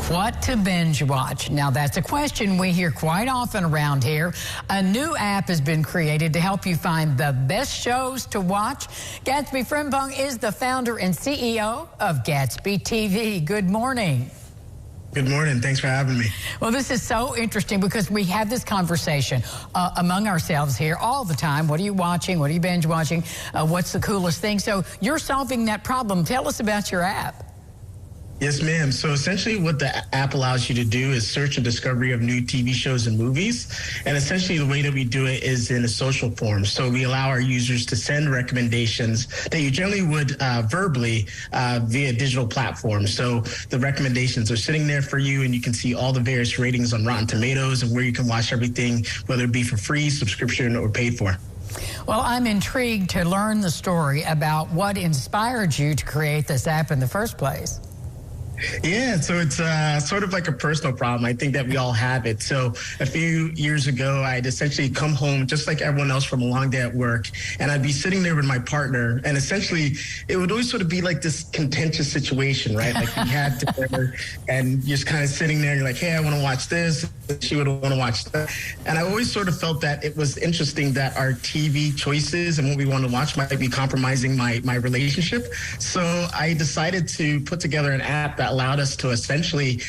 What to binge watch? Now, that's a question we hear quite often around here. A new app has been created to help you find the best shows to watch. Gatsby Frimpong is the founder and CEO of Gatsby TV. Good morning. Good morning. Thanks for having me. Well, this is so interesting because we have this conversation among ourselves here all the time. What are you watching? What are you binge watching? What's the coolest thing? So you're solving that problem. Tell us about your app. Yes, ma'am. So essentially what the app allows you to do is search and discovery of new TV shows and movies. And essentially the way that we do it is in a social form. So we allow our users to send recommendations that you generally would verbally via digital platforms. So the recommendations are sitting there for you, and you can see all the various ratings on Rotten Tomatoes and where you can watch everything, whether it be for free, subscription, or paid for. Well, I'm intrigued to learn the story about what inspired you to create this app in the first place. Yeah, so it's sort of like a personal problem. I think that we all have it. So a few years ago, I'd essentially come home just like everyone else from a long day at work, and I'd be sitting there with my partner, and essentially it would always sort of be like this contentious situation, right? Like we had dinner, and you're just kind of sitting there, and you're like, hey, I want to watch this. She would want to watch that. And I always sort of felt that it was interesting that our TV choices and what we want to watch might be compromising my relationship. So I decided to put together an app that allowed us to essentially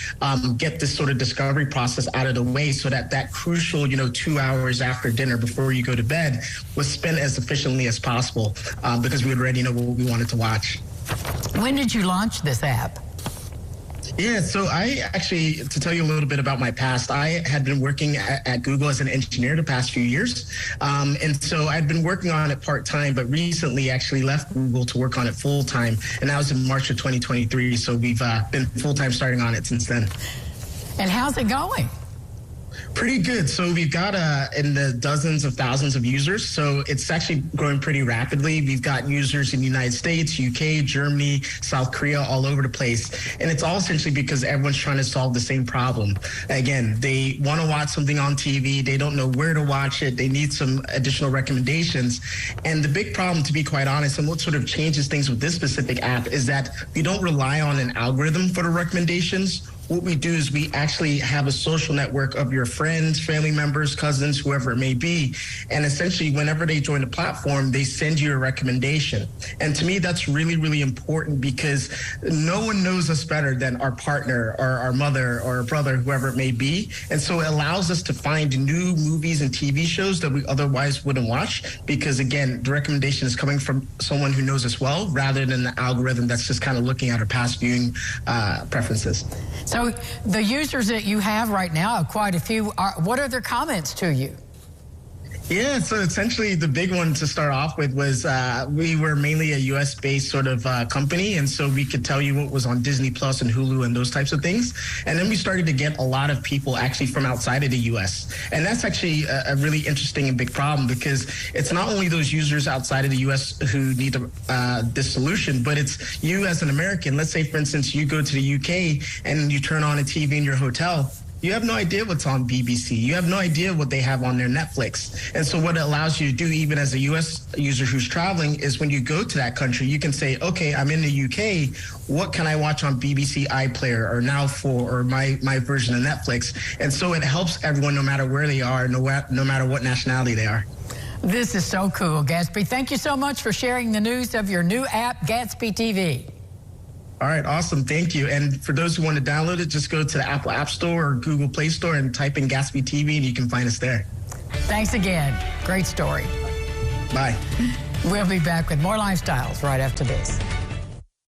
get this sort of discovery process out of the way, so that that crucial, 2 hours after dinner before you go to bed was spent as efficiently as possible because we would already know what we wanted to watch. When did you launch this app? Yeah, so I actually, to tell you a little bit about my past, I had been working at Google as an engineer the past few years. And so I'd been working on it part-time, but recently actually left Google to work on it full-time. And that was in March of 2023. So we've been full-time starting on it since then. And how's it going? Pretty good. So we've got in the dozens of thousands of users. So it's actually growing pretty rapidly. We've got users in the United States, UK, Germany, South Korea, all over the place. And it's all essentially because everyone's trying to solve the same problem. Again, they want to watch something on TV. They don't know where to watch it. They need some additional recommendations. And the big problem, to be quite honest, and what sort of changes things with this specific app is that we don't rely on an algorithm for the recommendations. What we do is we actually have a social network of your friends, family members, cousins, whoever it may be. And essentially, whenever they join the platform, they send you a recommendation. And to me, that's really, really important because no one knows us better than our partner or our mother or our brother, whoever it may be. And so it allows us to find new movies and TV shows that we otherwise wouldn't watch because, again, the recommendation is coming from someone who knows us well rather than the algorithm that's just kind of looking at our past viewing preferences. So the users that you have right now, quite a few, what are their comments to you? Yeah, so essentially the big one to start off with was we were mainly a US-based sort of company, and so we could tell you what was on Disney Plus and Hulu and those types of things. And then we started to get a lot of people actually from outside of the US. And that's actually a really interesting and big problem because it's not only those users outside of the US who need this solution, but it's you as an American. Let's say, for instance, you go to the UK and you turn on a TV in your hotel. You have no idea what's on BBC. You have no idea what they have on their Netflix. And so what it allows you to do, even as a U.S. user who's traveling, is when you go to that country, you can say, okay, I'm in the U.K., what can I watch on BBC iPlayer or Now 4 or my version of Netflix? And so it helps everyone no matter where they are, no matter what nationality they are. This is so cool, Gatsby. Thank you so much for sharing the news of your new app, Gatsby TV. All right, awesome. Thank you. And for those who want to download it, just go to the Apple App Store or Google Play Store and type in Gatsby TV and you can find us there. Thanks again. Great story. Bye. We'll be back with more lifestyles right after this.